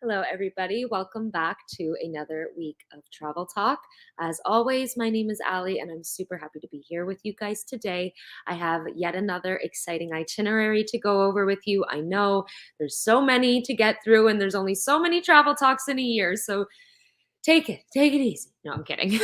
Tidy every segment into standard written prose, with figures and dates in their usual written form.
Hello, everybody. Welcome back to another week of Travel Talk. As always, my name is Ali, and I'm super happy to be here with you guys today. I have yet another exciting itinerary to go over with you. I know there's so many to get through, and there's only so many travel talks in a year, so take it easy. No, I'm kidding.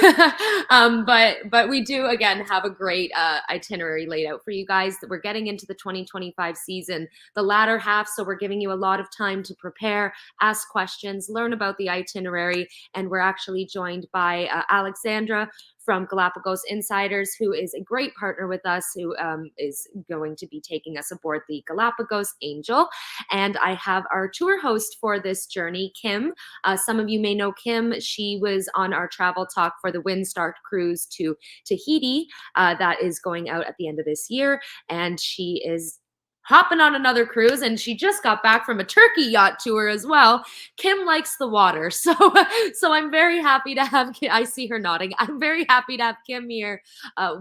But we do again have a great itinerary laid out for you guys. That we're getting into the 2025 season, the latter half, so we're giving you a lot of time to prepare, ask questions, learn about the itinerary, and we're actually joined by Alexandra from Galapagos Insiders, who is a great partner with us, who is going to be taking us aboard the Galapagos Angel. And I have our tour host for this journey, Kim. Some of you may know Kim. She was on our travel talk for the Windstar cruise to Tahiti that is going out at the end of this year. And she is hopping on another cruise, and she just got back from a Turkey yacht tour as well. Kim likes the water, so I'm very happy to have. I see her nodding. I'm very happy to have Kim here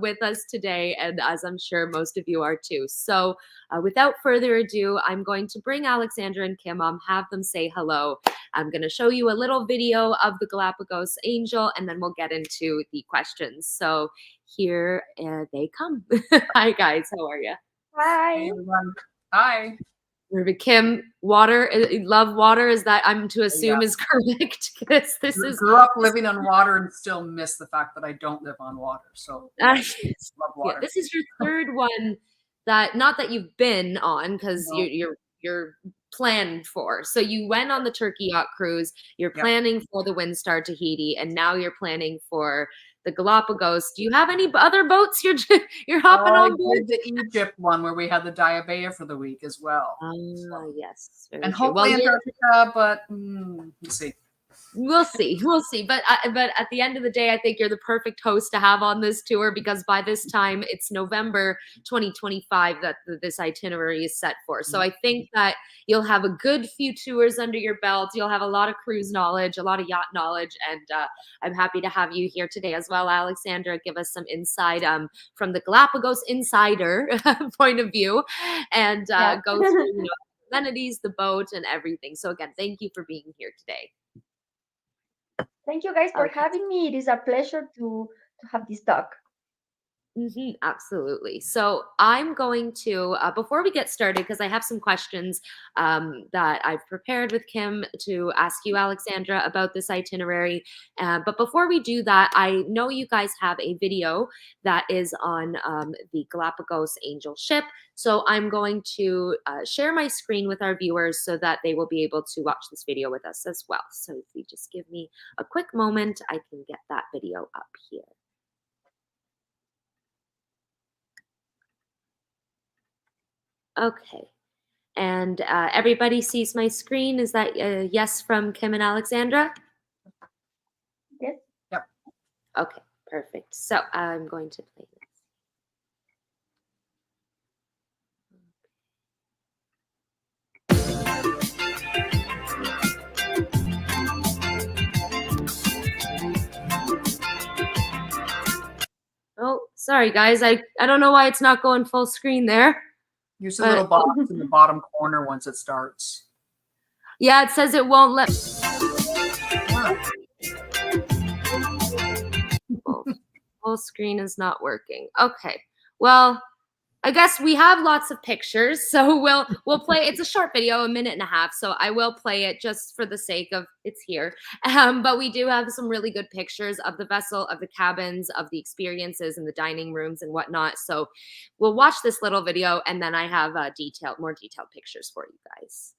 with us today, and as I'm sure most of you are too. So without further ado, I'm going to bring Alexandra and Kim on, have them say hello. I'm going to show you a little video of the Galapagos Angel, and then we'll get into the questions. So here they come. Hi guys, how are you? Hi. Hey everyone. Hi. Kim, water, love water. Is that I'm to assume is correct? Because this is grew up living on water and still miss the fact that I don't live on water. So love water. Yeah, this is your third one that not that you've been on because you're planned for. So you went on the Turkey yacht cruise. You're planning for the Windstar Tahiti, and now you're planning for the Galapagos. Do you have any other boats you're hopping on board? I did the Egypt one where we had the Diabea for the week as well. Yes. And hopefully Antarctica, but we'll see. We'll see. But at the end of the day, I think you're the perfect host to have on this tour, because by this time it's November 2025 that this itinerary is set for. So I think that you'll have a good few tours under your belt. You'll have a lot of cruise knowledge, a lot of yacht knowledge, and I'm happy to have you here today as well, Alexandra. Give us some insight from the Galapagos insider point of view, and go through the amenities, the boat, and everything. So again, thank you for being here today. Thank you guys for having me. It is a pleasure to have this talk. Absolutely. So I'm going to, before we get started, because I have some questions that I've prepared with Kim to ask you, Alexandra, about this itinerary. But before we do that, I know you guys have a video that is on the Galapagos Angel ship. So I'm going to share my screen with our viewers so that they will be able to watch this video with us as well. So if you just give me a quick moment, I can get that video up here. Okay, and everybody sees my screen. Is that a yes from Kim and Alexandra? Yes. Yep. Okay, perfect. So I'm going to play this. Oh, sorry guys. I don't know why it's not going full screen there. Use the little box in the bottom corner once it starts. Yeah, it says it won't let. Full screen is not working. Okay. Well, I guess we have lots of pictures, so we'll play. It's a short video, 1.5 minutes, so I will play it just for the sake of it's here. But we do have some really good pictures of the vessel, of the cabins, of the experiences, and the dining rooms and whatnot. So we'll watch this little video, and then I have more detailed pictures for you guys.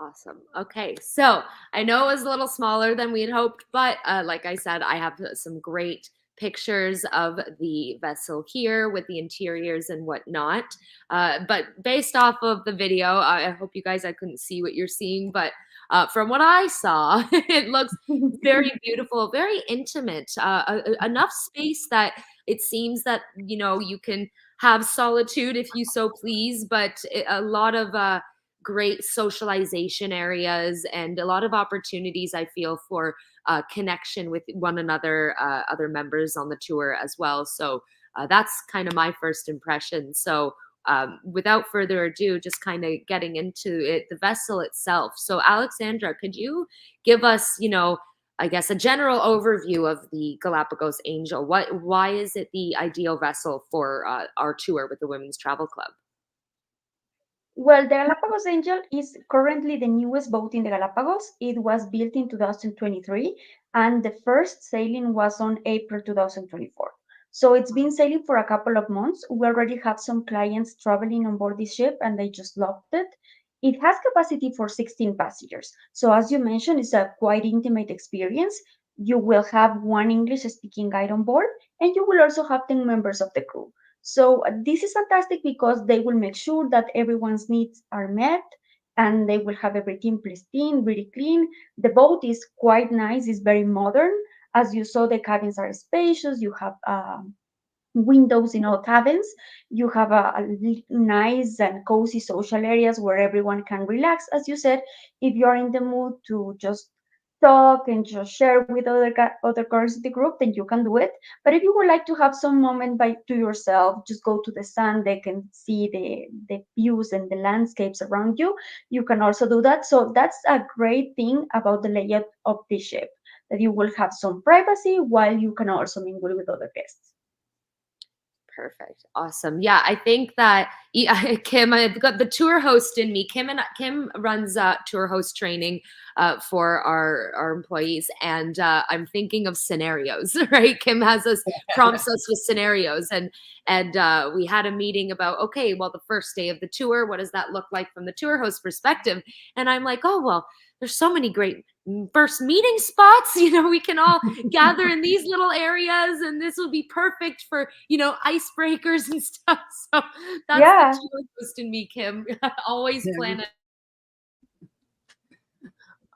Awesome. Okay, so I know it was a little smaller than we had hoped, but like I said, I have some great pictures of the vessel here with the interiors and whatnot. But based off of the video, I hope you guys, I couldn't see what you're seeing, but from what I saw, it looks very beautiful, very intimate, enough space that it seems that, you can have solitude if you so please, but a lot of great socialization areas and a lot of opportunities I feel for connection with one another, other members on the tour as well. So that's kind of my first impression. So without further ado, just kind of getting into it, the vessel itself. So Alexandra, could you give us, I guess a general overview of the Galapagos Angel? Why is it the ideal vessel for our tour with the Women's Travel Club? Well, the Galapagos Angel is currently the newest boat in the Galapagos. It was built in 2023, and the first sailing was on April 2024. So it's been sailing for a couple of months. We already have some clients traveling on board this ship, and they just loved it. It has capacity for 16 passengers. So as you mentioned, it's a quite intimate experience. You will have one English speaking guide on board, and you will also have 10 members of the crew. So this is fantastic because they will make sure that everyone's needs are met and they will have everything pristine, really clean. The boat is quite nice, it's very modern. As you saw, the cabins are spacious. You have windows in all cabins. You have a nice and cozy social areas where everyone can relax. As you said, if you're in the mood to just talk and just share with other girls in the group, then you can do it. But if you would like to have some moment by to yourself, just go to the sun deck and see the views and the landscapes around you. You can also do that. So that's a great thing about the layout of the ship, that you will have some privacy while you can also mingle with other guests. Perfect. Awesome. Yeah, I think that Kim, I've got the tour host in me. Kim runs tour host training for our employees, and I'm thinking of scenarios. Right? Kim has us prompts us with scenarios, and we had a meeting about, okay, well, the first day of the tour, what does that look like from the tour host perspective? And I'm like, oh well, there's so many great first meeting spots. We can all gather in these little areas, and this will be perfect for icebreakers and stuff. So that's the Yeah. tour host in me, Kim. Always Yeah, plan it.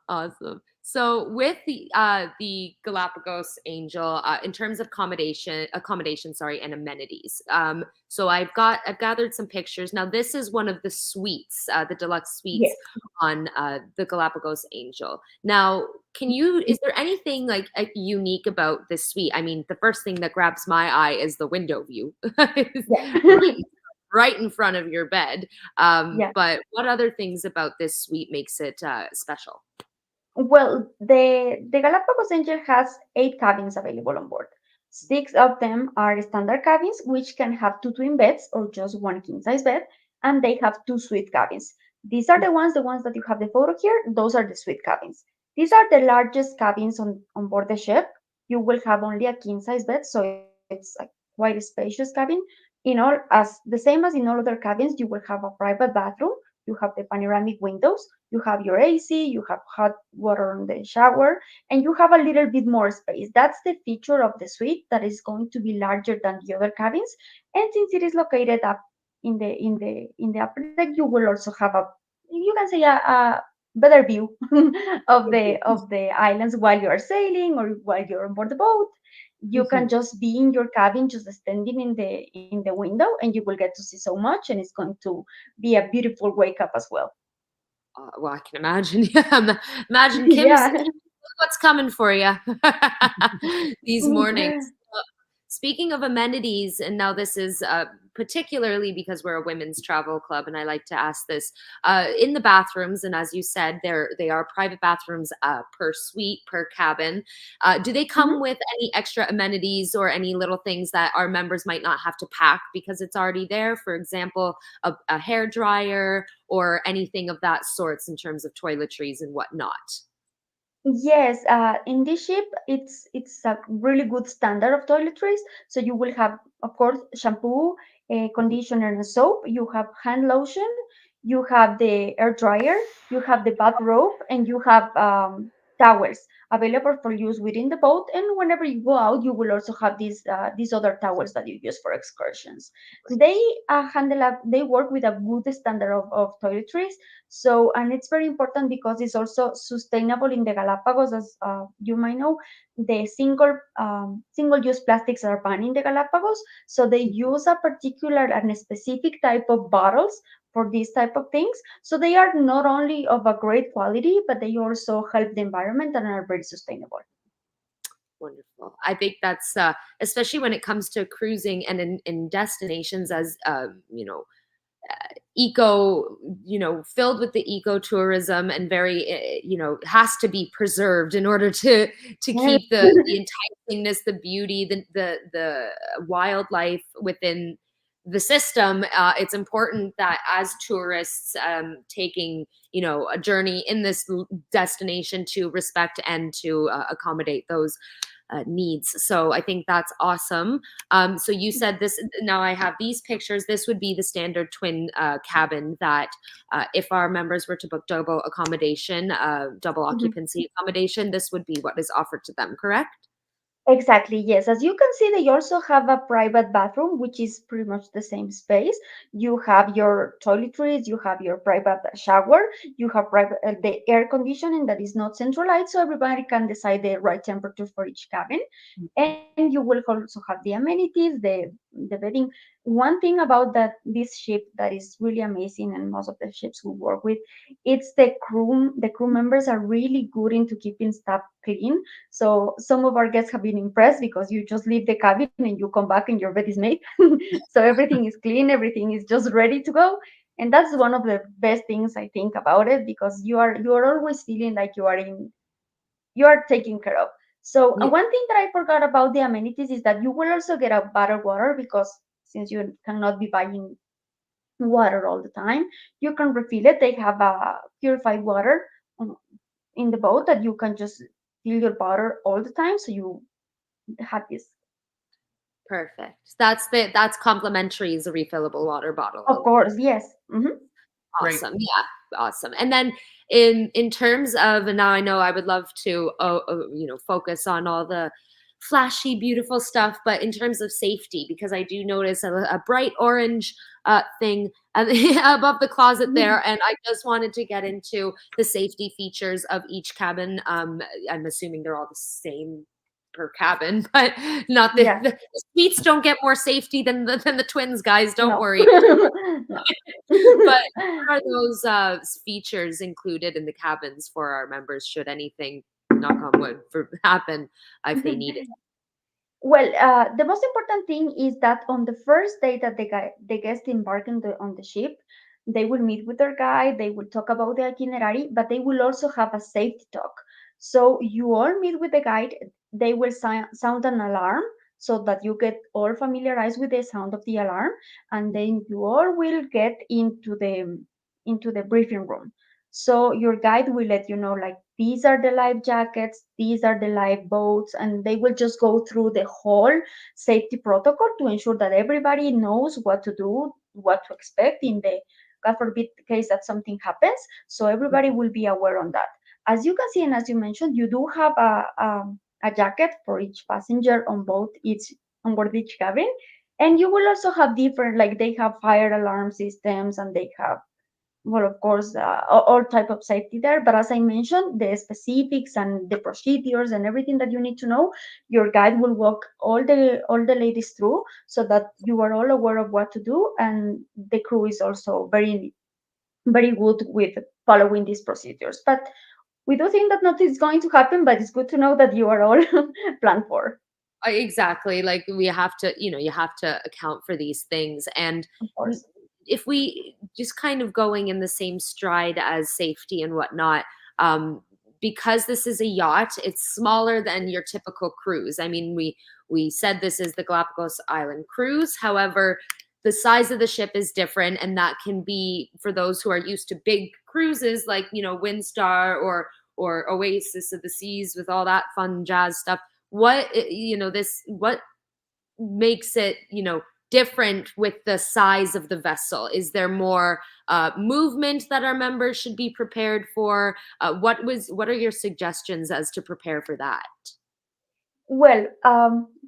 Awesome. So with the Galapagos Angel, in terms of accommodation, sorry, and amenities. So I've gathered some pictures. Now this is one of the suites, the deluxe suites Yes. on the Galapagos Angel. Now, is there anything like unique about this suite? I mean, the first thing that grabs my eye is the window view. Yeah. right, right in front of your bed. Yeah. But what other things about this suite makes it special? Well, the Galapagos Angel has 8 cabins available on board. 6 of them are standard cabins, which can have 2 twin beds or just one king size bed, and they have 2 suite cabins. These are the ones that you have the photo here. Those are the suite cabins. These are the largest cabins on board the ship. You will have only a king size bed, so it's a quite a spacious cabin. In all, as the same as in all other cabins, you will have a private bathroom. You have the panoramic windows, you have your AC, you have hot water on the shower, and you have a little bit more space. That's the feature of the suite, that is going to be larger than the other cabins. And since it is located up in the upper deck, you will also have you can say a better view of the islands while you are sailing or while you're on board the boat. You can Mhm. just be in your cabin, just standing in the window, and you will get to see so much, and it's going to be a beautiful wake up as well. Well, I can imagine. Yeah, imagine Kim's Yeah. what's coming for you these mornings. Speaking of amenities, and now this is particularly because we're a women's travel club, and I like to ask this in the bathrooms. And as you said, they are private bathrooms per suite per cabin. Do they Mhm. come with any extra amenities or any little things that our members might not have to pack because it's already there? For example, a hair dryer or anything of that sorts in terms of toiletries and whatnot. Yes, in this ship, it's a really good standard of toiletries. So you will have, of course, shampoo, conditioner, and soap. You have hand lotion. you have the air dryer, you have the bathrobe, and you have towels available for use within the boat. And whenever you go out, you will also have these other towels that you use for excursions. They they work with a good standard of toiletries. So, and it's very important because it's also sustainable in the Galapagos, as you might know. The single use plastics are banned in the Galapagos, so they use a particular and a specific type of bottles for these type of things. So they are not only of a great quality, but they also help the environment and are very sustainable. Wonderful. I think that's especially when it comes to cruising and in destinations as eco, filled with the ecotourism and very, has to be preserved in order to Yes. keep the enticingness, the beauty, the wildlife within the system. It's important that as tourists taking, a journey in this destination, to respect and to accommodate those needs. So I think that's awesome. So you said this. Now I have these pictures. This would be the standard twin cabin that, if our members were to book double accommodation, double Mhm. occupancy accommodation, this would be what is offered to them. Correct? Exactly, yes. As you can see, they also have a private bathroom, which is pretty much the same space. You have your toiletries, you have your private shower, you have private the air conditioning that is not centralized, so everybody can decide the right temperature for each cabin. And you will also have the amenities, the bedding. One thing about this ship that is really amazing, and most of the ships we work with, it's the crew. The crew members are really good into keeping stuff clean. So some of our guests have been impressed because you just leave the cabin and you come back and your bed is made. So everything is clean, everything is just ready to go. And that's one of the best things I think about it, because you are always feeling like you are taken care of. So Yeah. one thing that I forgot about the amenities is that you will also get a bottled water, because since you cannot be buying water all the time, you can refill it. They have a purified water um, in the boat that you can just fill your bottle all the time. So you have this. Perfect. That's complimentary is a refillable water Of bottle. course, yes. Great. Awesome. Yeah. Awesome. And then in terms of, and now I know I would love to focus on all the flashy, beautiful stuff, but in terms of safety, because I do notice a bright orange thing above the closet Mhm. there, and I just wanted to get into the safety features of each cabin. I'm assuming they're all the same per cabin, but not Yeah. the suites don't get more safety than the twins, guys. Don't No. worry. No. But what are those features included in the cabins for our members should anything, knock on wood, happen if they need it? Well, the most important thing is that on the first day that the guest embark on the ship, they will meet with their guide. They will talk about the itinerary, but they will also have a safety talk. So you all meet with the guide. They will sound an alarm so that you get all familiarized with the sound of the alarm, and then you all will get into the briefing room. So your guide will let you know, like, these are the life jackets, these are the life boats, and they will just go through the whole safety protocol to ensure that everybody knows what to do, what to expect in the, God forbid, case that something happens. So everybody will be aware on that. As you can see, and as you mentioned, you do have a jacket for each passenger on board each cabin. And you will also have different, like, they have fire alarm systems, and they have, well, of course, all type of safety there. But as I mentioned, the specifics and the procedures and everything that you need to know, your guide will walk all the ladies through, so that you are all aware of what to do. And the crew is also very very good with following these procedures. But we do think that nothing is going to happen, but it's good to know that you are all planned for. Exactly. Like we have to, you have to account for these things. And Of n- course. if we just kind of going in the same stride as safety and whatnot, because this is a yacht, it's smaller than your typical cruise. I mean, we said this is the Galapagos Island Cruise. However, the size of the ship is different, and that can be for those who are used to big cruises like, Windstar or Oasis of the Seas with all that fun jazz stuff. What makes it different with the size of the vessel? Is there more movement that our members should be prepared for? What are your suggestions as to prepare for that? Well,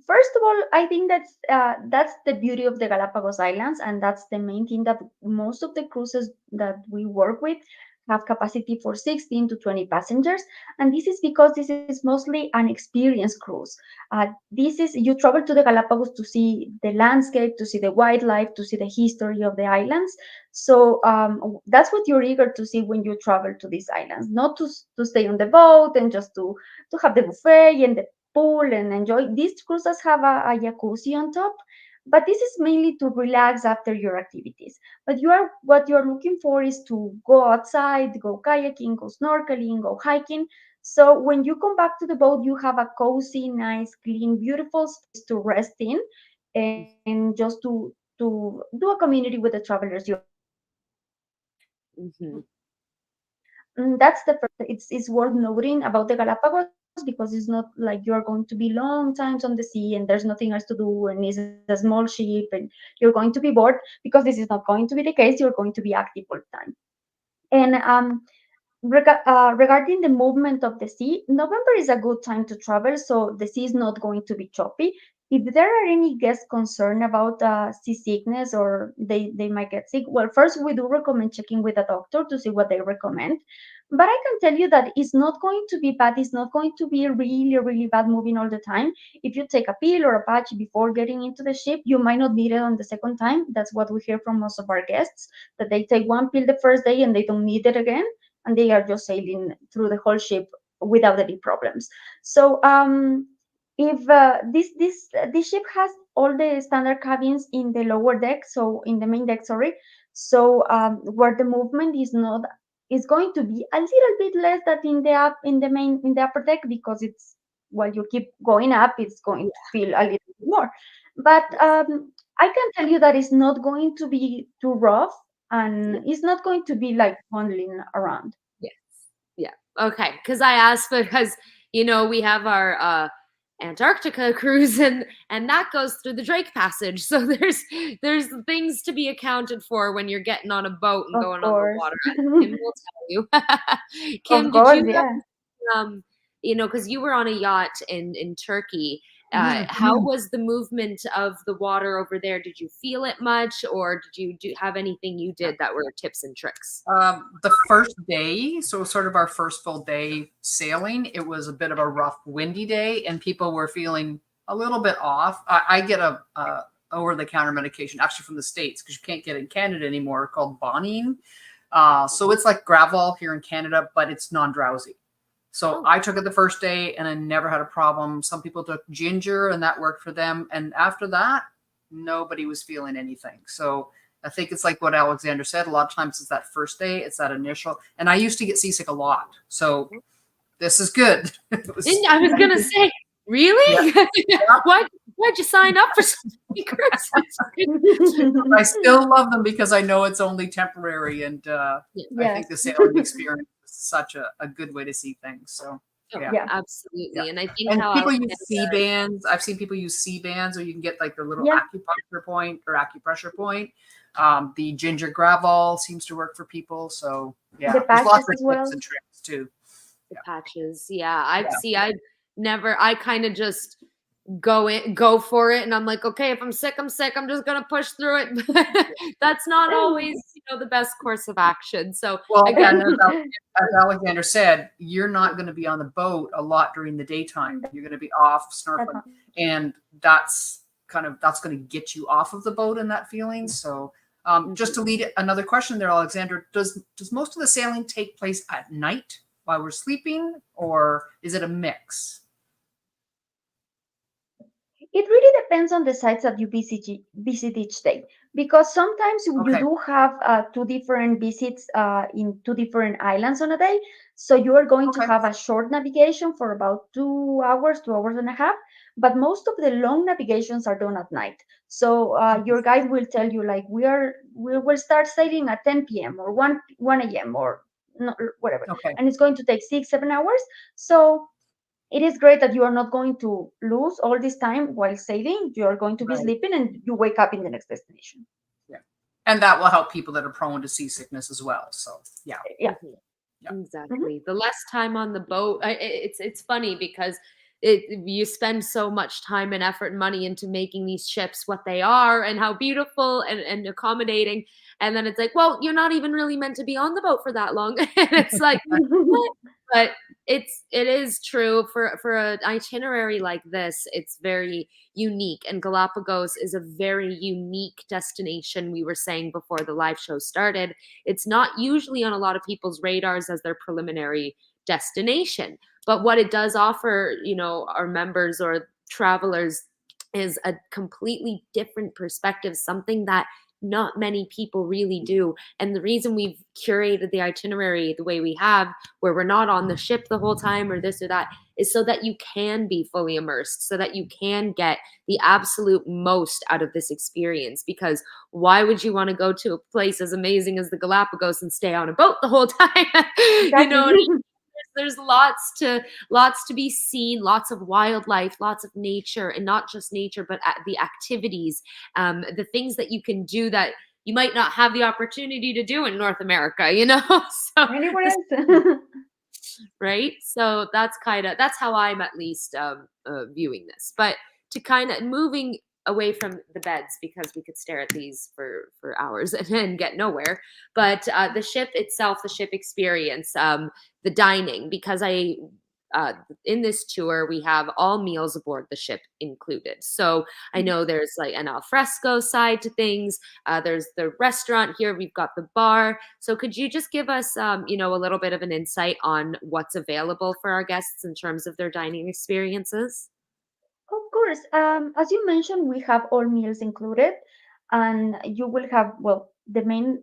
first of all, I think that's the beauty of the Galapagos Islands, and that's the main thing that most of the cruises that we work with have capacity for 16 to 20 passengers, and this is because this is mostly an experience cruise. This is you travel to the Galapagos to see the landscape, to see the wildlife, to see the history of the islands. So that's what you're eager to see when you travel to these islands, not to stay on the boat and just to have the buffet and the pool and enjoy. These cruises have a jacuzzi on top, but this is mainly to relax after your activities. But what you're looking for is to go outside, go kayaking, go snorkeling, go hiking. So when you come back to the boat, you have a cozy, nice, clean, beautiful space to rest in, and just to do a community with the travelers you're with. Mm-hmm. That's the first. It's worth noting about the Galapagos because it's not like you are going to be long times on the sea and there's nothing else to do and it's a small ship and you're going to be bored, because this is not going to be the case. You're going to be active all the time. And regarding the movement of the sea, November is a good time to travel, so the sea is not going to be choppy. If there are any guests concerned about seasickness or they might get sick, well, first we do recommend checking with a doctor to see what they recommend. But I can tell you that it's not going to be bad. It's not going to be really, really bad moving all the time. If you take a pill or a patch before getting into the ship, you might not need it on the second time. That's what we hear from most of our guests, that they take one pill the first day and they don't need it again, and they are just sailing through the whole ship without any problems. So if this ship has all the standard cabins in the lower deck, so in the main deck, sorry. So where the movement is going to be a little bit less than in the upper deck, because it's while you keep going up, it's going to feel a little bit more. But I can tell you that it's not going to be too rough, and it's not going to be like bundling around. Yes. Yeah. Okay. Because I asked because we have our Antarctica cruise and that goes through the Drake Passage. So there's things to be accounted for when you're getting on a boat and Of going on the course. water. As Kim will tell you. Of Kim, did course, you have yeah. because you were on a yacht in Turkey. Mhm. How was the movement of the water over there? Did you feel it much, or did you have anything you did that were tips and tricks? The first day, so sort of our first full day sailing, it was a bit of a rough, windy day, and people were feeling a little bit off. I get a over-the-counter medication, actually from the States, because you can't get it in Canada anymore, called Bonine. So it's like Gravol here in Canada, but it's non-drowsy. So I took it the first day and I never had a problem. Some people took ginger and that worked for them. And after that, nobody was feeling anything. So I think it's like what Alexander said. A lot of times it's that first day, it's that initial. And I used to get seasick a lot. So this is good. I was going to say, really? Yeah. Why'd you sign up for something cruises? I still love them because I know it's only temporary. And I think the sailing experience is such a good way to see things. So Yeah. Absolutely. Yeah. And I think and how people use C bands. I've seen people use C bands, or you can get like their little acupuncture point or acupressure point. The ginger Gravol seems to work for people. So The there's patches lots of as well. tips and tricks too. the patches. Yeah. I kind of just go for it, and I'm like, okay, if I'm sick, I'm sick. I'm just gonna push through it. But that's not always, the best course of action. So Well, again, as Alexander said, you're not going to be on the boat a lot during the daytime. You're going to be off snorkeling, and that's going to get you off of the boat in that feeling. So just to lead another question there, Alexander, does most of the sailing take place at night while we're sleeping, or is it a mix? It really depends on the sites that you visit each day, because sometimes you Okay. do have two different visits in two different islands on a day. So you are going to Okay. have a short navigation for about 2 hours, 2 hours and a half. But most of the long navigations are done at night. So your guide will tell you, like, we will start sailing at 10 p.m. or 1 a.m. or no, whatever, Okay. and it's going to take 6, 7 hours. So it is great that you are not going to lose all this time while sailing. You are going to be Right. sleeping and you wake up in the next destination. Yeah. And that will help people that are prone to seasickness as well. So yeah. Yeah. Mhm. Yeah. Mhm. Exactly. The less time on the boat, it's funny because you spend so much time and effort and money into making these ships what they are and how beautiful and accommodating, and then it's like, well, you're not even really meant to be on the boat for that long, and it's like, what? But it is true for an itinerary like this. It's very unique, and Galapagos is a very unique destination. We were saying before the live show started, it's not usually on a lot of people's radars as their preliminary destination. But what it does offer, our members or travelers is a completely different perspective, something that not many people really do. And the reason we've curated the itinerary the way we have, where we're not on the ship the whole time or this or that, is so that you can be fully immersed, so that you can get the absolute most out of this experience. Because why would you want to go to a place as amazing as the Galapagos and stay on a boat the whole time? you Exactly. know there's lots to be seen, lots of wildlife, lots of nature, and not just nature, but the activities, the things that you can do that you might not have the opportunity to do in North America. So Anywhere this, else? right? So that's how I'm at least viewing this. But to kind of moving away from the beds, because we could stare at these for hours and get nowhere. But the ship itself, the ship experience, the dining, because uh, in this tour we have all meals aboard the ship included. So I know there's like an alfresco side to things. There's the restaurant here. We've got the bar. So could you just give us, a little bit of an insight on what's available for our guests in terms of their dining experiences? Of course. As you mentioned, we have all meals included, and you will have, well, the main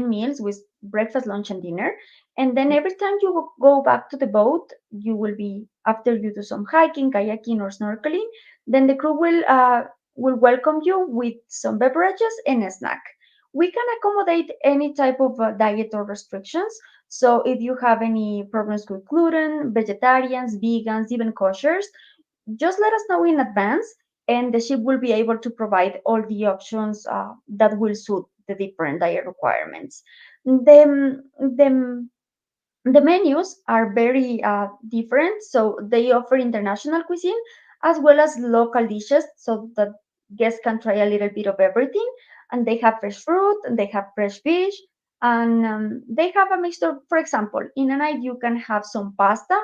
meals with breakfast, lunch, and dinner. And then every time you go back to the boat, you will be, after you do some hiking, kayaking, or snorkeling, then the crew will welcome you with some beverages and a snack. We can accommodate any type of diet or restrictions. So if you have any problems with gluten, vegetarians, vegans, even koshers, just let us know in advance, and the ship will be able to provide all the options that will suit the different diet requirements. The menus are very different, so they offer international cuisine as well as local dishes, so that guests can try a little bit of everything. And they have fresh fruit, and they have fresh fish, and they have a mixture. For example, in a night you can have some pasta,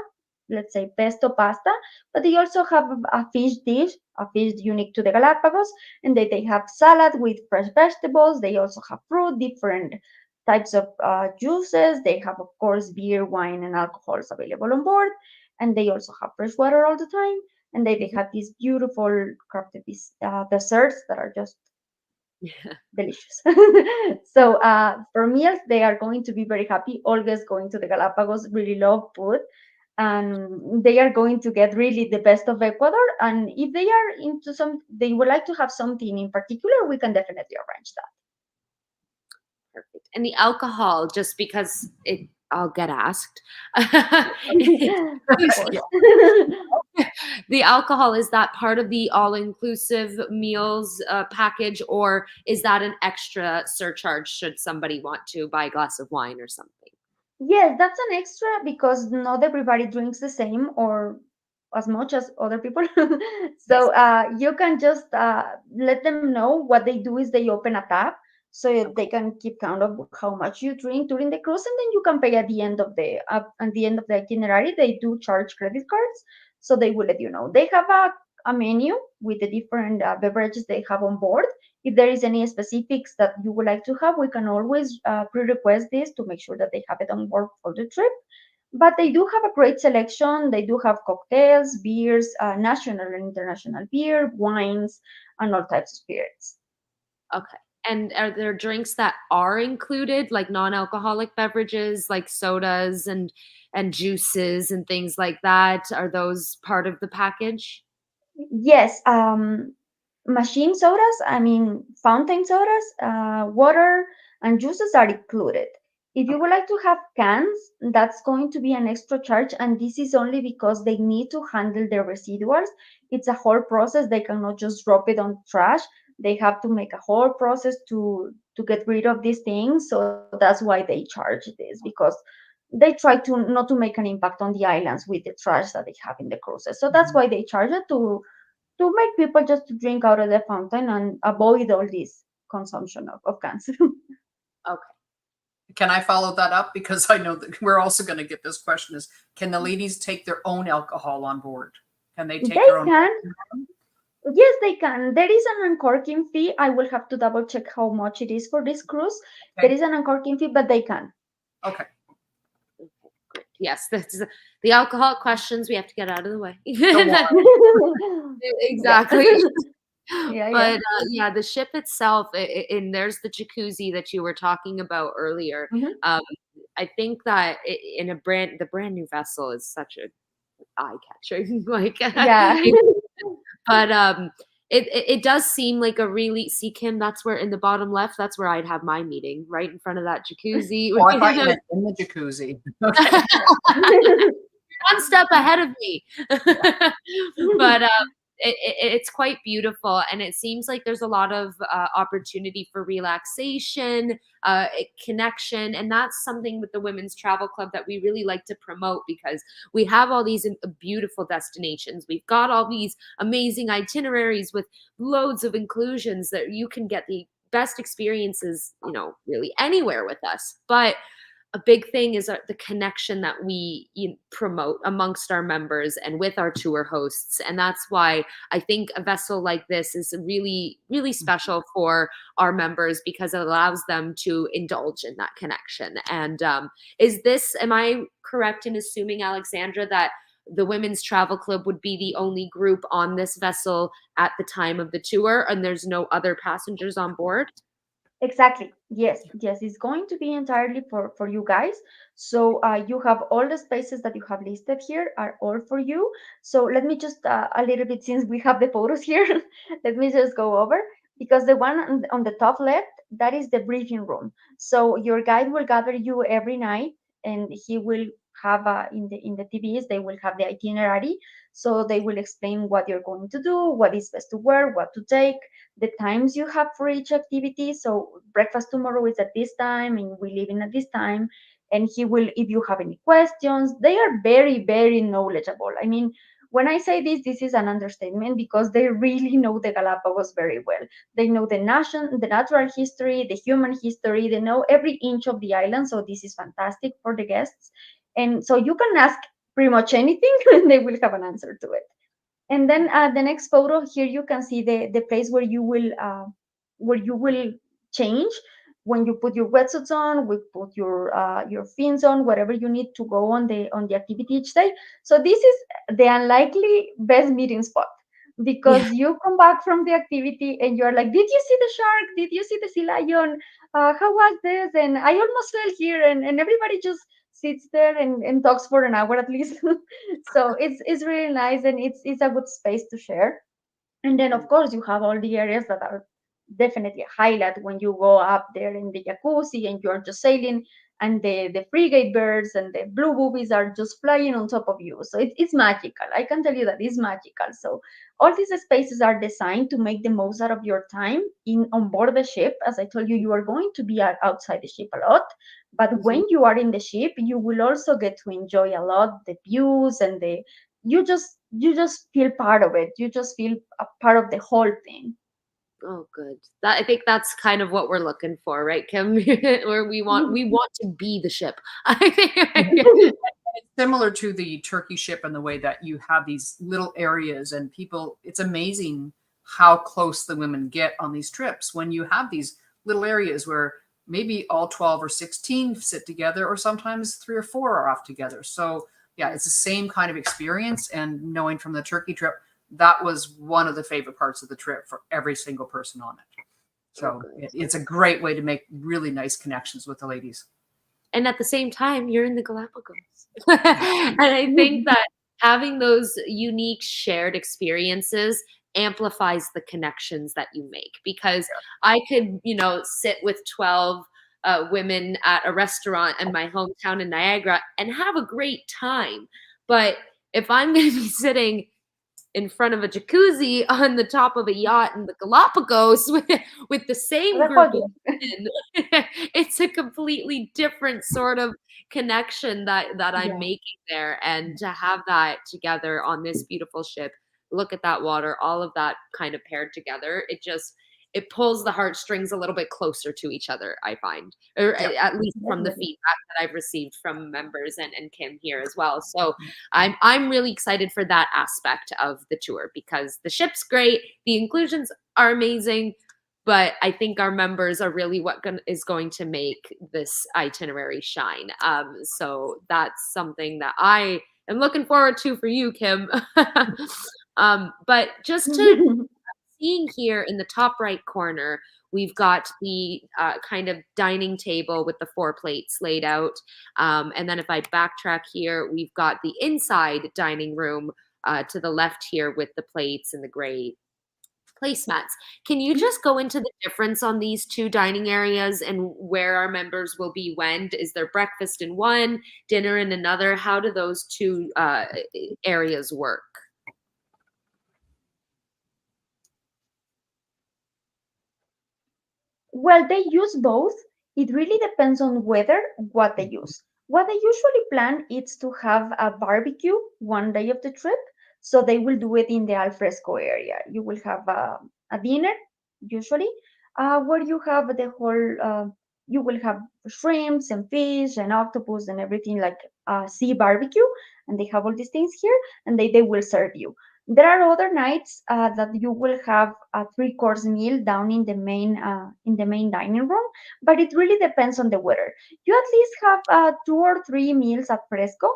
let's say pesto pasta, but they also have a fish dish, a fish unique to the Galapagos, and they have salad with fresh vegetables. They also have fruit, different types of juices. They have, of course, beer, wine, and alcohols available on board. And they also have fresh water all the time. And they have these beautiful crafted desserts that are just delicious. So for meals, they are going to be very happy. All guests going to the Galapagos really love food. And they are going to get really the best of Ecuador. And if they are into they would like to have something in particular, we can definitely arrange that. Perfect. And the alcohol, just because I'll get asked. Of course. Yeah. The alcohol, is that part of the all-inclusive meals package, or is that an extra surcharge should somebody want to buy a glass of wine or something? Yes, that's an extra because not everybody drinks the same or as much as other people. Yes. So you can just let them know. What they do is they open a tab so they can keep count of how much you drink during the cruise, and then you can pay at the end of the itinerary. They do charge credit cards, so they will let you know. They have a menu with the different beverages they have on board. If there is any specifics that you would like to have, we can always pre-request this to make sure that they have it on board for the trip. But they do have a great selection. They do have cocktails, beers, national and international beer, wines, and all types of spirits. Okay. And are there drinks that are included, like non-alcoholic beverages, like sodas and juices and things like that? Are those part of the package? Yes, machine sodas, I mean fountain sodas, water, and juices are included. If you would like to have cans, that's going to be an extra charge, and this is only because they need to handle the residuals. It's a whole process. They cannot just drop it on trash. They have to make a whole process to get rid of these things. So that's why they charge this, because they try to not to make an impact on the islands with the trash that they have in the cruises. So that's Mhm. why they charge it to make people just to drink out of the fountain and avoid all this consumption of cans. Okay. Can I follow that up? Because I know that we're also going to get this question is, can the ladies take their own alcohol on board? Can they take They their own? can. Yes, they can. There is an uncorking fee. I will have to double check how much it is for this cruise. There Okay. is an uncorking fee, but they can. Okay. Okay, great. Yes, that's the alcohol questions we have to get out of the way. Don't That- Yeah. exactly. Yeah, yeah. But yeah, the ship itself, and there's the jacuzzi that you were talking about earlier. Mhm. Um, I think that in the brand new vessel is such a eye catcher. Like, Yeah. but it does seem like a really, see, Kim, that's where in the bottom left, that's where I'd have my meeting, right in front of that jacuzzi. Oh, I thought you meant in the jacuzzi. Okay. One step ahead of me. But it's quite beautiful, and it seems like there's a lot of opportunity for relaxation, connection, and that's something with the Women's Travel Club that we really like to promote, because we have all these beautiful destinations. We've got all these amazing itineraries with loads of inclusions that you can get the best experiences, really anywhere with us. But a big thing is the connection that we promote amongst our members and with our tour hosts. And that's why I think a vessel like this is really, really special for our members, because it allows them to indulge in that connection. And am I correct in assuming, Alexandra, that the Women's Travel Club would be the only group on this vessel at the time of the tour, and there's no other passengers on board? Exactly. Yes, yes, it's going to be entirely for you guys. So you have all the spaces that you have listed here are all for you. So let me just a little bit, since we have the photos here, let me just go over, because the one on the top left, that is the briefing room. So your guide will gather you every night, and he will have in the TVs, they will have the itinerary. So they will explain what you're going to do, what is best to wear, what to take, the times you have for each activity. So breakfast tomorrow is at this time, and we leave in at this time. And he will, if you have any questions, they are very, very knowledgeable. I mean, when I say this is an understatement, because they really know the Galapagos very well. They know the natural history, the human history. They know every inch of the island. So this is fantastic for the guests. And so you can ask pretty much anything, and they will have an answer to it. And then the next photo here, you can see the place where you will change when you put your wetsuits on, we put your fins on, whatever you need to go on the activity each day. So this is the unlikely best meeting spot, Yeah. because you come back from the activity and you're like, did you see the shark? Did you see the sea lion? How was this? And I almost fell here, and everybody just sits there and talks for an hour at least. So it's really nice, and it's a good space to share. And then, of course, you have all the areas that are definitely a highlight when you go up there in the jacuzzi and you're just sailing, and the frigate birds and the blue boobies are just flying on top of you. So it's magical. I can tell you that it's magical. So all these spaces are designed to make the most out of your time in on board the ship. As I told you, you are going to be outside the ship a lot, but Mhm. when you are in the ship, you will also get to enjoy a lot the views, and the you just feel part of it. You just feel a part of the whole thing. Oh, good. I think that's kind of what we're looking for, right, Kim? Where we want to be the ship. I think. Similar to the turkey ship in the way that you have these little areas and people, it's amazing how close the women get on these trips when you have these little areas where maybe all 12 or 16 sit together, or sometimes 3 or 4 are off together. So yeah, it's the same kind of experience. And knowing from the turkey trip, that was one of the favorite parts of the trip for every single person on it. So it's a great way to make really nice connections with the ladies. And at the same time, you're in the Galapagos. And I think that having those unique shared experiences amplifies the connections that you make, because I could, sit with 12 women at a restaurant in my hometown in Niagara and have a great time. But if I'm going to be sitting in front of a jacuzzi on the top of a yacht in the Galapagos with the same group of women, it's a completely different sort of connection that I'm Yeah. making there. And to have that together on this beautiful ship, look at that water, all of that kind of paired together, it pulls the heartstrings a little bit closer to each other, I find, or Yep. at least from the Definitely. feedback that I've received from members and Kim here as well. So I'm really excited for that aspect of the tour because the ship's great, the inclusions are amazing, but I think our members are really what is going to make this itinerary shine. So that's something that I am looking forward to for you, Kim. But just to seeing here in the top right corner, we've got the kind of dining table with the 4 plates laid out. And then if I backtrack here, we've got the inside dining room to the left here with the plates and the gray placemats. Can you just go into the difference on these two dining areas and where our members will be when? Is there breakfast in one, dinner in another? How do those two areas work? Well, they use both. It really depends on whether what they use. What they usually plan is to have a barbecue one day of the trip. So they will do it in the alfresco area. You will have a dinner, usually, where you have the whole, you will have shrimps and fish and octopus and everything like sea barbecue. And they have all these things here and they will serve you. There are other nights that you will have a three-course meal down in the main dining room, but it really depends on the weather. You at least have 2 or 3 meals at fresco.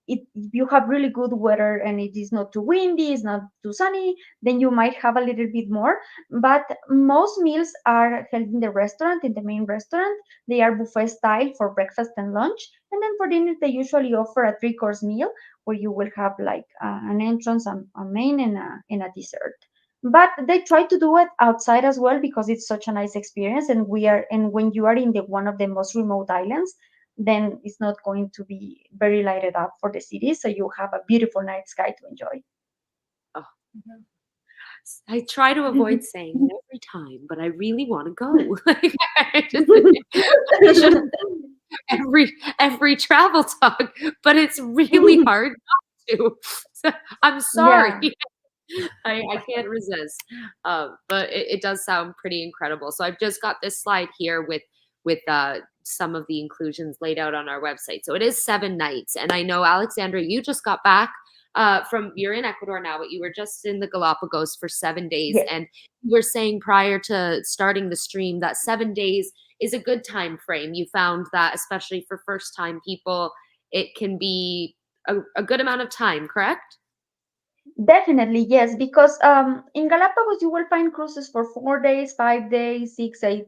If you have really good weather and it is not too windy, it's not too sunny, then you might have a little bit more. But most meals are held in the restaurant, in the main restaurant. They are buffet style for breakfast and lunch, and then for dinner they usually offer a three-course meal where you will have like an entrance, a main, and a dessert. But they try to do it outside as well because it's such a nice experience. And when you are in the one of the most remote islands, then it's not going to be very lighted up for the city. So you have a beautiful night sky to enjoy. Oh, I try to avoid saying it every time, but I really want to go. Like, I should every travel talk, but it's really hard not to. So I'm sorry. Yeah, I can't resist. But it does sound pretty incredible. So I've just got this slide here with some of the inclusions laid out on our website. So it is 7 nights, and I know Alexandra, you just got back from you're in Ecuador now, but you were just in the Galapagos for 7 days, yes. and you were saying prior to starting the stream that 7 days is a good time frame. You found that especially for first time people, it can be a good amount of time, correct? Definitely, yes, because in Galapagos you will find cruises for 4 days, 5 days, 6, 8,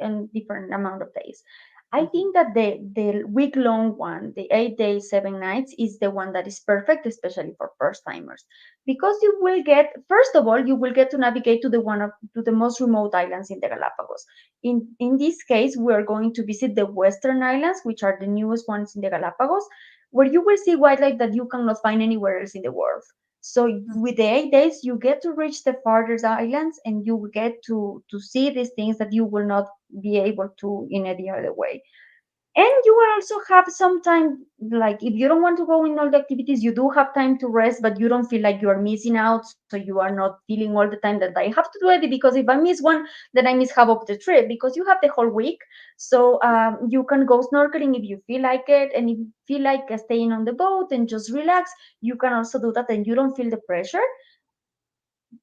and different amount of days. I Mhm. think that the week long one, the 8 days, 7 nights, is the one that is perfect, especially for first timers, because you will get first of all you will get to navigate to the most remote islands in the Galapagos. In this case, we are going to visit the Western Islands, which are the newest ones in the Galapagos, where you will see wildlife that you cannot find anywhere else in the world. So with the 8 days, you get to reach the farthest islands, and you get to see these things that you will not be able to in any other way. And you will also have some time, like if you don't want to go in all the activities, you do have time to rest, but you don't feel like you are missing out. So you are not feeling all the time that I have to do it because if I miss one, then I miss half of the trip because you have the whole week. So you can go snorkeling if you feel like it. And if you feel like staying on the boat and just relax, you can also do that and you don't feel the pressure.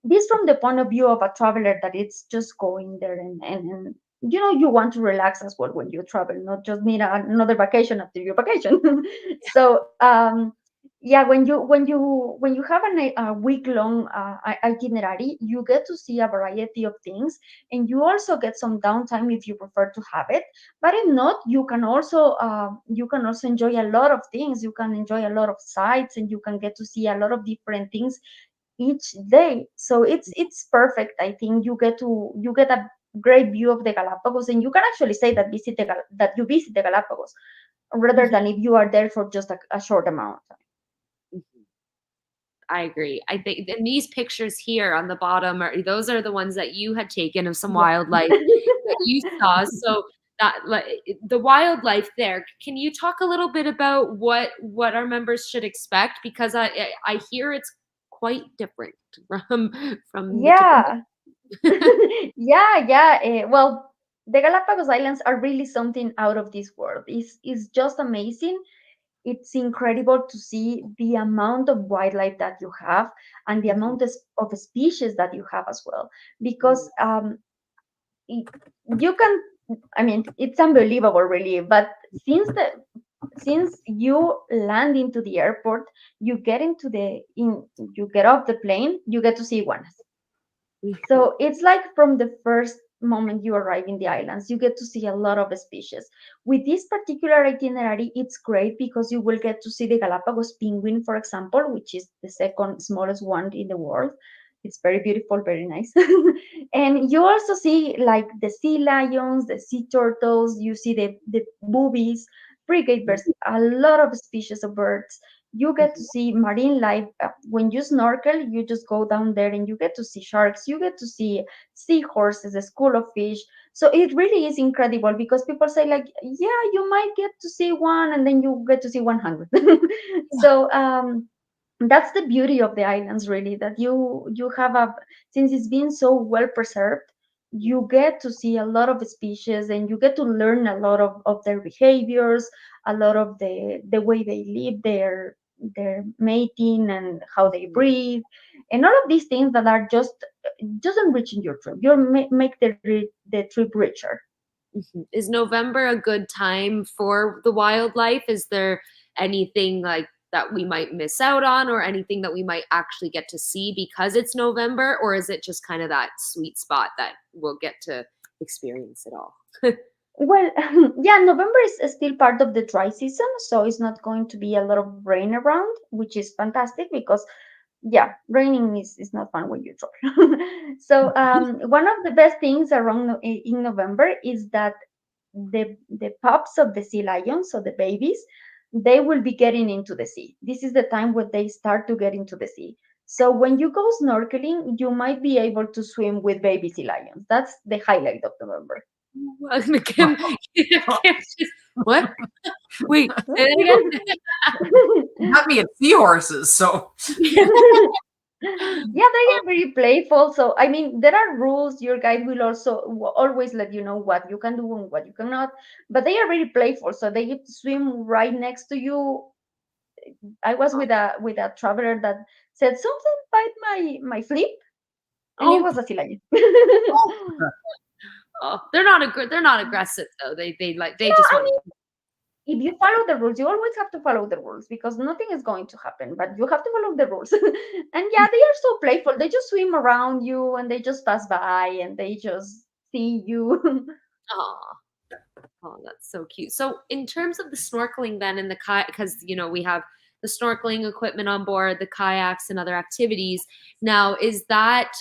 This from the point of view of a traveler that it's just going there and you want to relax as well when you travel, not just need another vacation after your vacation. So yeah, when you have a week long itinerary, you get to see a variety of things, and you also get some downtime if you prefer to have it. But if not, you can also enjoy a lot of things. You can enjoy a lot of sights, and you can get to see a lot of different things each day. So it's perfect. I think you get great view of the Galapagos, and you can actually say that that you visit the Galapagos rather Mhm, than if you are there for just a short amount of time. mhm. I agree. I think and these pictures here on the bottom are those are the ones that you had taken of some wildlife that you saw. So that like the wildlife there. Can you talk a little bit about what our members should expect? Because I hear it's quite different from the typical. Yeah. Yeah. Well, the Galapagos Islands are really something out of this world. It's just amazing. It's incredible to see the amount of wildlife that you have and the Mhm, amount of species that you have as well. mhm, Because y- you can, I mean, it's unbelievable, really. But since you land into the airport, you get off the plane, you get to see iguanas. mhm, So it's like from the first moment you arrive in the islands, you get to see a lot of species. With this particular itinerary, it's great because you will get to see the Galapagos penguin, for example, which is the second smallest one in the world. It's very beautiful, very nice. And you also see like the sea lions, the sea turtles, you see the boobies, frigate birds, a lot of species of birds. You get to mhm, see marine life. When you snorkel, you just go down there and you get to see sharks, you get to see seahorses, a school of fish. So it really is incredible because people say like, yeah, you might get to see one and then you get to see 100. So that's the beauty of the islands, really, that you have a, since it's been so well preserved, you get to see a lot of species and you get to learn a lot of their behaviors, a lot of the way they live, their mating and how they mhm. breathe, and all of these things that are just enriching your trip. You make the trip richer. Mhm. Is November a good time for the wildlife? Is there anything like that we might miss out on or anything that we might actually get to see because it's November? Or is it just kind of that sweet spot that we'll get to experience it all? Well, yeah, November is still part of the dry season, so it's not going to be a lot of rain around, which is fantastic because, yeah, raining is not fun when you travel. So, one of the best things around in November is that the pups of the sea lions, so the babies, they will be getting into the sea. This is the time where they start to get into the sea. So when you go snorkeling, you might be able to swim with baby sea lions. That's the highlight of November. Kim just, what? Wait, say that You got me at seahorses, so again? Yeah, they are very playful. So, I mean, there are rules. Your guide will also always let you know what you can do and what you cannot. But they are very playful. So they get to swim right next to you. I was with a traveler that said something bite my flip, and it Oh, was a sea lion. oh, they're not aggressive though. They like they No, just I want mean, if you follow the rules, you always have to follow the rules because nothing is going to happen, but you have to follow the rules. And yeah, they are so playful. They just swim around you and they just pass by and they just see you. oh, oh, that's so cute. So in terms of the snorkeling then and the kayak, because we have the snorkeling equipment on board, the kayaks and other activities. Now, is that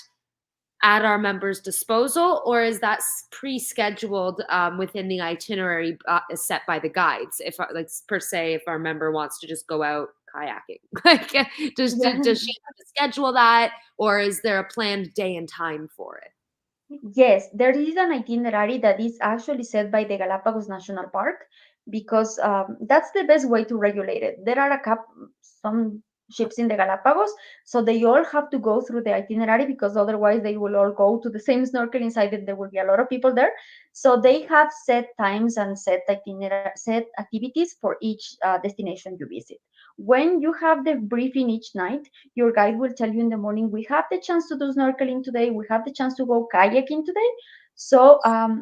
at our members' disposal, or is that pre-scheduled within the itinerary set by the guides? If, like, per se, if our member wants to just go out kayaking, like, Yeah. does she have to schedule that, or is there a planned day and time for it? Yes, there is an itinerary that is actually set by the Galapagos National Park because that's the best way to regulate it. There are some ships in the Galapagos, so they all have to go through the itinerary because otherwise they will all go to the same snorkeling site and there will be a lot of people there. So they have set times and set activities for each destination you visit. When you have the briefing each night, your guide will tell you in the morning, we have the chance to do snorkeling today, we have the chance to go kayaking today. So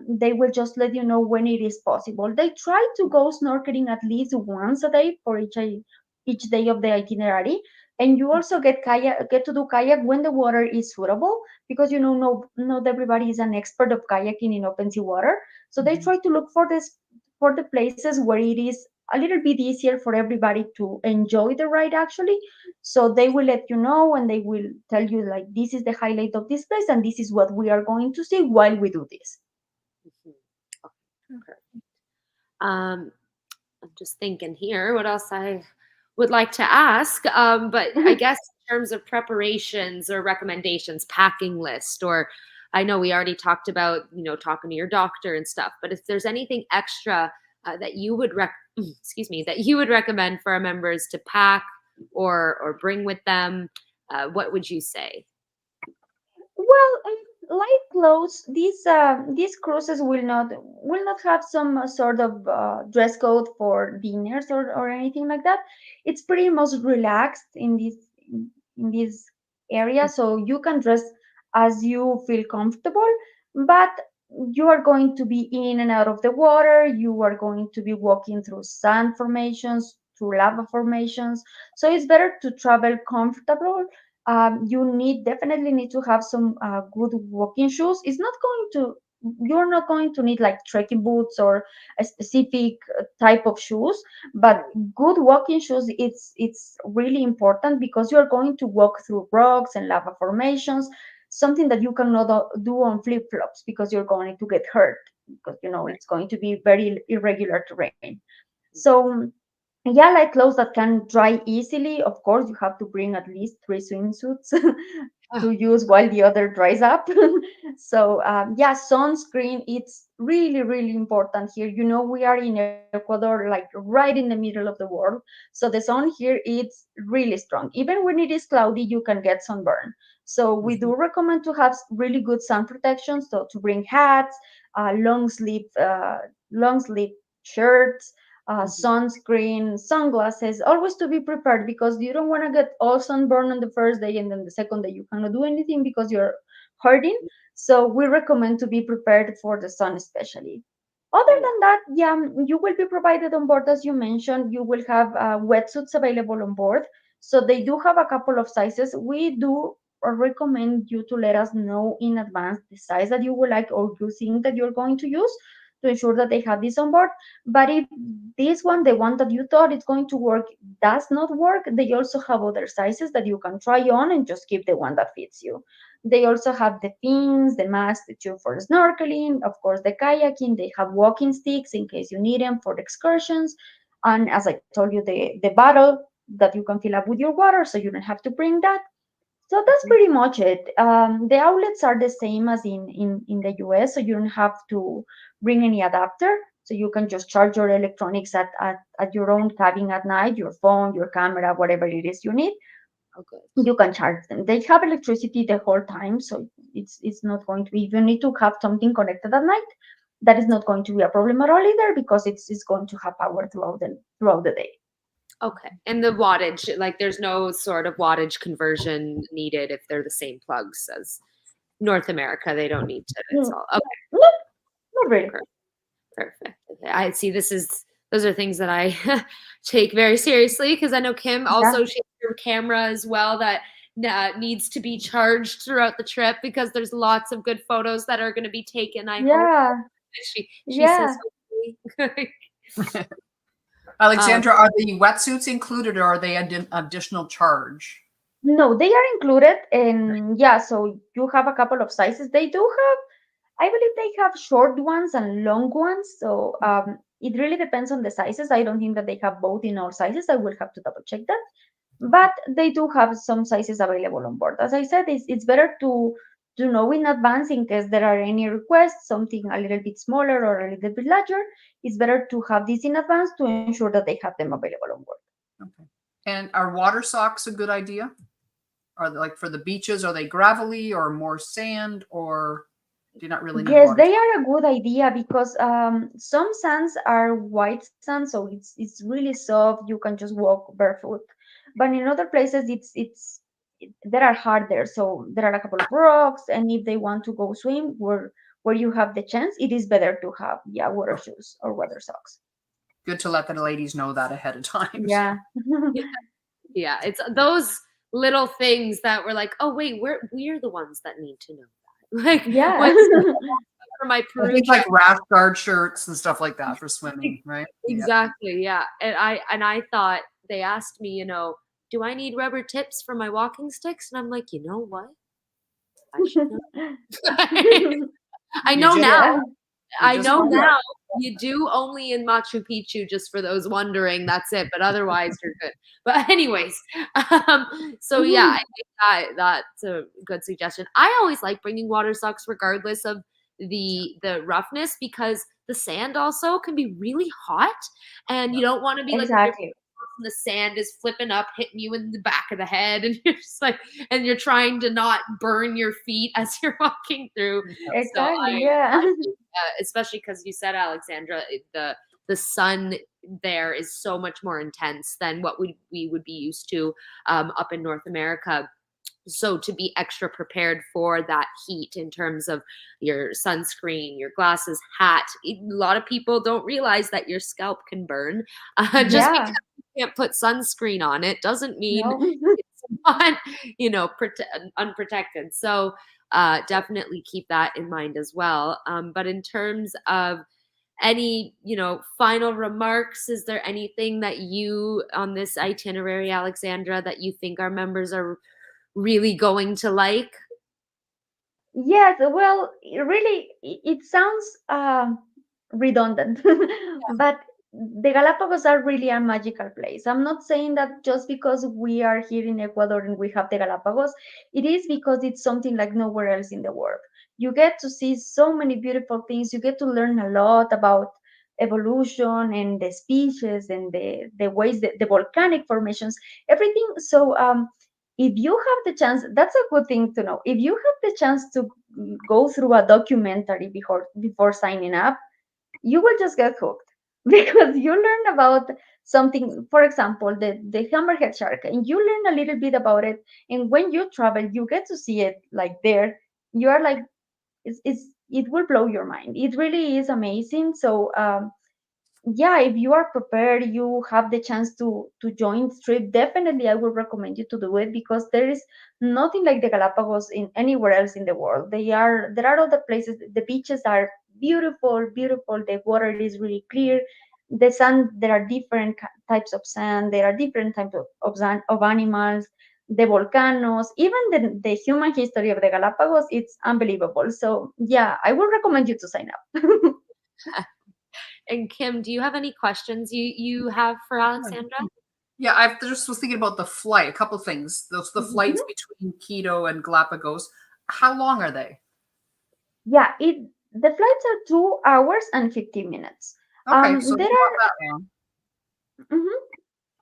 they will just let you know when it is possible. They try to go snorkeling at least once a day for each day of the itinerary. And you also get to do kayak when the water is suitable because no, not everybody is an expert of kayaking in open sea water. So they Mhm. try to look for the places where it is a little bit easier for everybody to enjoy the ride actually. So they will let you know and they will tell you like this is the highlight of this place and this is what we are going to see while we do this. Mhm. Okay. Um, I'm just thinking here what else I would like to ask. But I guess in terms of preparations or recommendations, packing list, or I know we already talked about, talking to your doctor and stuff, but if there's anything extra that you would excuse me, that you would recommend for our members to pack or bring with them, what would you say? Well, light clothes. These cruises will not have some sort of dress code for dinners or anything like that. It's pretty much relaxed in this area, so you can dress as you feel comfortable. But you are going to be in and out of the water. You are going to be walking through sand formations, through lava formations. So it's better to travel comfortable. You definitely need to have some good walking shoes. You're not going to need like trekking boots or a specific type of shoes, but good walking shoes, it's really important because you're going to walk through rocks and lava formations, something that you cannot do on flip-flops because you're going to get hurt because Right. it's going to be very irregular terrain. So yeah, like clothes that can dry easily. Of course, you have to bring at least three swimsuits Oh, to use while the other dries up. So yeah, sunscreen, it's really, really important here. We are in Ecuador, like right in the middle of the world. So the sun here it's really strong. Even when it is cloudy, you can get sunburn. So we mhm, do recommend to have really good sun protection. So to bring hats, long sleeve shirts, mhm, sunscreen, sunglasses, always to be prepared because you don't want to get all sunburned on the first day and then the second day you cannot do anything because you're hurting. So we recommend to be prepared for the sun, especially. Other yeah. than that, yeah, you will be provided on board, as you mentioned. You will have wetsuits available on board. So they do have a couple of sizes. We do recommend you to let us know in advance the size that you would like or you think that you're going to use to ensure that they have this on board. But if this one, the one that you thought is going to work, does not work, they also have other sizes that you can try on and just keep the one that fits you. They also have the fins, the mask, the tube for snorkeling, of course, the kayaking. They have walking sticks in case you need them for the excursions. And as I told you, the bottle that you can fill up with your water, so you don't have to bring that. So that's Mhm. pretty much it. The outlets are the same as in the US, so you don't have to bring any adapter. So you can just charge your electronics at your own cabin at night, your phone, your camera, whatever it is you need. Oh, good. You can charge them. They have electricity the whole time, so it's not going to be. If you need to have something connected at night, that is not going to be a problem at all either because it's going to have power throughout the day. Okay. And the wattage, like there's no sort of wattage conversion needed if they're the same plugs as North America. They don't need to. It's Mm, all okay. no, not really. per- Perfect. Okay. I see. Those are things that I take very seriously because I know Kim Yeah, also she has her camera as well that needs to be charged throughout the trip because there's lots of good photos that are going to be taken. I hope yeah, she says yeah. hopefully. um, Alexandra, are the wetsuits included or are they additional charge? No, they are included, and yeah, so you have a couple of sizes. They do have, I believe they have short ones and long ones. So it really depends on the sizes. I don't think that they have both in all sizes. I will have to double check that. But they do have some sizes available on board. As I said, it's better to know in advance in case there are any requests, something a little bit smaller or a little bit larger. It's better to have this in advance to ensure that they have them available on board. Okay. And are water socks a good idea? Are they like for the beaches? Are they gravelly or more sand, or do you not really need Yes, water they socks? are a good idea because some sands are white sand, so it's really soft. You can just walk barefoot. But in other places, there are harder. So there are a couple of rocks, and if they want to go swim where you have the chance, it is better to have water Okay. shoes or water socks. Good to let the ladies know that ahead of time. So Yeah, yeah, it's those little things that we're like, oh wait, we're the ones that need to know that. Like yeah, when for my I Peru think like trip. rash guard shirts and stuff like that for swimming, right? Yeah. Exactly, yeah. And I thought they asked me, do I need rubber tips for my walking sticks? And I'm like, you know what? I should know. I You know just now. Yeah. you I just know find out. now you do only in Machu Picchu, just for those wondering. That's it. But otherwise, you're good. But anyways, so yeah, I Mhm. think that's a good suggestion. I always like bringing water socks, regardless of the roughness, because the sand also can be really hot, and you don't want to be like with your Exactly. and the sand is flipping up, hitting you in the back of the head, and you're just like, and you're trying to not burn your feet as you're walking through. So Exactly. Yeah. especially because you said, Alexandra, the sun there is so much more intense than what we would be used to up in North America. So to be extra prepared for that heat in terms of your sunscreen, your glasses, hat. A lot of people don't realize that your scalp can burn. Just because Yeah. you can't put sunscreen on it doesn't mean No. it's not, unprotected. So definitely keep that in mind as well. But in terms of any, final remarks, is there anything that you on this itinerary, Alexandra, that you think our members are really going to like? Yes, well, really, it sounds redundant, but the Galapagos are really a magical place. I'm not saying that just because we are here in Ecuador and we have the Galapagos, it is because it's something like nowhere else in the world. You get to see so many beautiful things. You get to learn a lot about evolution and the species and the ways that the volcanic formations, everything. So, if you have the chance, that's a good thing to know. If you have the chance to go through a documentary before signing up, you will just get hooked because you learn about something. For example, the hammerhead shark, and you learn a little bit about it. And when you travel, you get to see it like there. You are like, it will blow your mind. It really is amazing. So, yeah, if you are prepared, you have the chance to join the trip, definitely I would recommend you to do it because there is nothing like the Galapagos in anywhere else in the world. There are other places. The beaches are beautiful, beautiful. The water is really clear. The sand, there are different types of sand. There are different types of animals. The volcanoes, even the human history of the Galapagos, it's unbelievable. So yeah, I would recommend you to sign up. And Kim, do you have any questions you have for Alexandra? Yeah, I just was thinking about the flight. A couple things. Those the flights Mhm. between Quito and Galapagos. How long are they? Yeah, the flights are 2 hours and 50 minutes. Okay, so There it's not that long. are mhm.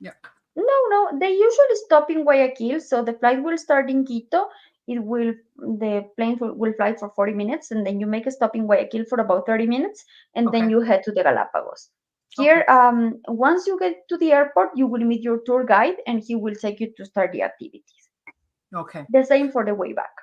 Yeah. No. They usually stop in Guayaquil, so the flight will start in Quito. The plane will fly for 40 minutes, and then you make a stop in Guayaquil for about 30 minutes, and then Okay. you head to the Galapagos. Okay. Here, once you get to the airport, you will meet your tour guide, and he will take you to start the activities. Okay. The same for the way back.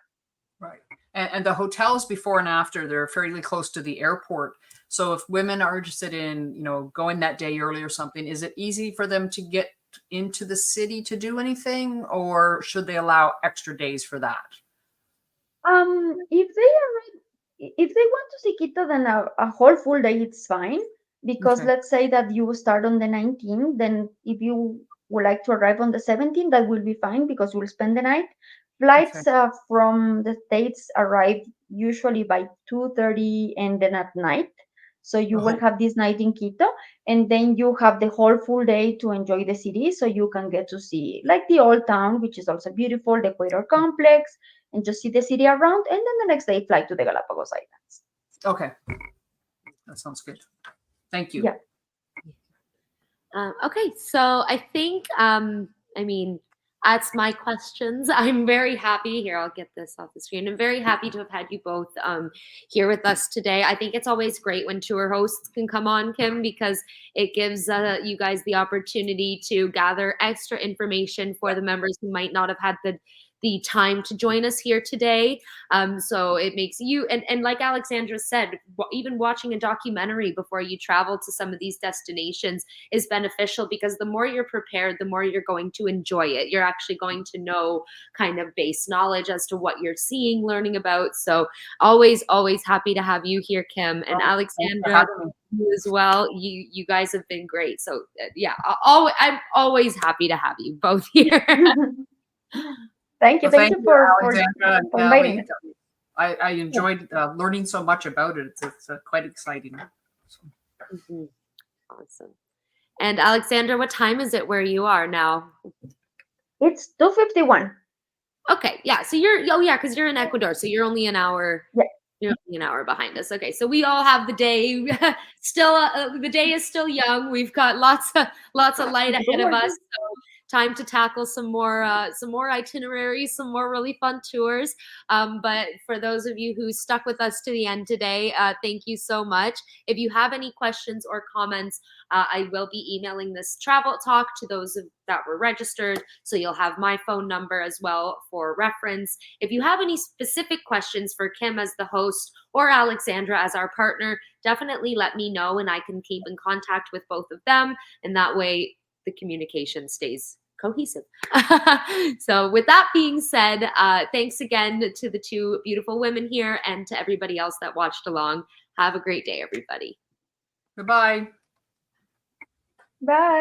Right. And the hotels before and after, they're fairly close to the airport. So if women are interested in, going that day early or something, is it easy for them to get into the city to do anything, or should they allow extra days for that? If they want to see Quito, then a whole full day it's fine. Because Okay. let's say that you start on the 19th, then if you would like to arrive on the 17th, that will be fine because you'll spend the night. Okay. Flights from the States arrive usually by 2:30 and then at night. So you will Oh, have this night in Quito, and then you have the whole full day to enjoy the city. So you can get to see like the old town, which is also beautiful, the Equator Complex, and just see the city around. And then the next day, fly to the Galapagos Islands. okay. That sounds good. Thank you. Yeah. Okay, so I think, that's my questions. I'm very happy. Here, I'll get this off the screen. I'm very happy to have had you both here with us today. I think it's always great when tour hosts can come on, Kim, because it gives you guys the opportunity to gather extra information for the members who might not have had the time to join us here today. So it makes you, and like Alexandra said, even watching a documentary before you travel to some of these destinations is beneficial, because the more you're prepared, the more you're going to enjoy it. You're actually going to know kind of base knowledge as to what you're seeing, learning about. So always happy to have you here, Kim, and Alexandra, you as well. You guys have been great. So yeah, I'm always happy to have you both here. Thank you. Well, Thank you for Alexandra and inviting me. I enjoyed learning so much about it. It's quite exciting. Mhm. Awesome. And Alexandra, what time is it where you are now? It's 2:51. Okay, yeah. So because you're in Ecuador, so you're only an hour. Yeah. You're only an hour behind us. Okay, so we all have the day still. The day is still young. We've got lots of light ahead of us. So time to tackle some more itineraries, some more really fun tours. But for those of you who stuck with us to the end today, thank you so much. If you have any questions or comments, I will be emailing this travel talk to those that were registered. So you'll have my phone number as well for reference. If you have any specific questions for Kim as the host or Alexandra as our partner, definitely let me know, and I can keep in contact with both of them. And that way the communication stays cohesive. So with that being said, thanks again to the two beautiful women here and to everybody else that watched along. Have a great day, everybody. Goodbye. Bye.